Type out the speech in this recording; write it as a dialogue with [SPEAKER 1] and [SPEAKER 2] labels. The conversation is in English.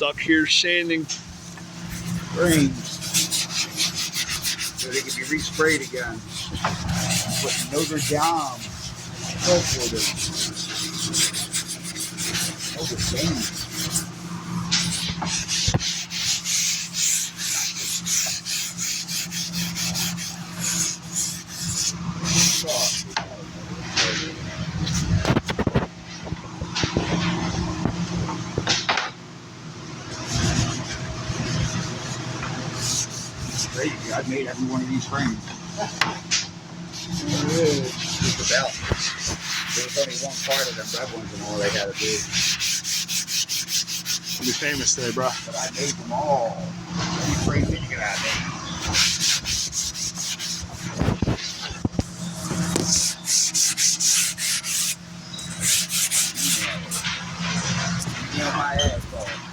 [SPEAKER 1] stuck here sanding
[SPEAKER 2] Rings. So they can be resprayed again. With Notre Dame. Notre Dame. Great. I made every one of these frames. Just about. There was only one part of them red ones and all they had to do.
[SPEAKER 1] You'll be famous today, bro.
[SPEAKER 2] But I made them all. Every frame that you could have made. You know my ass, bro.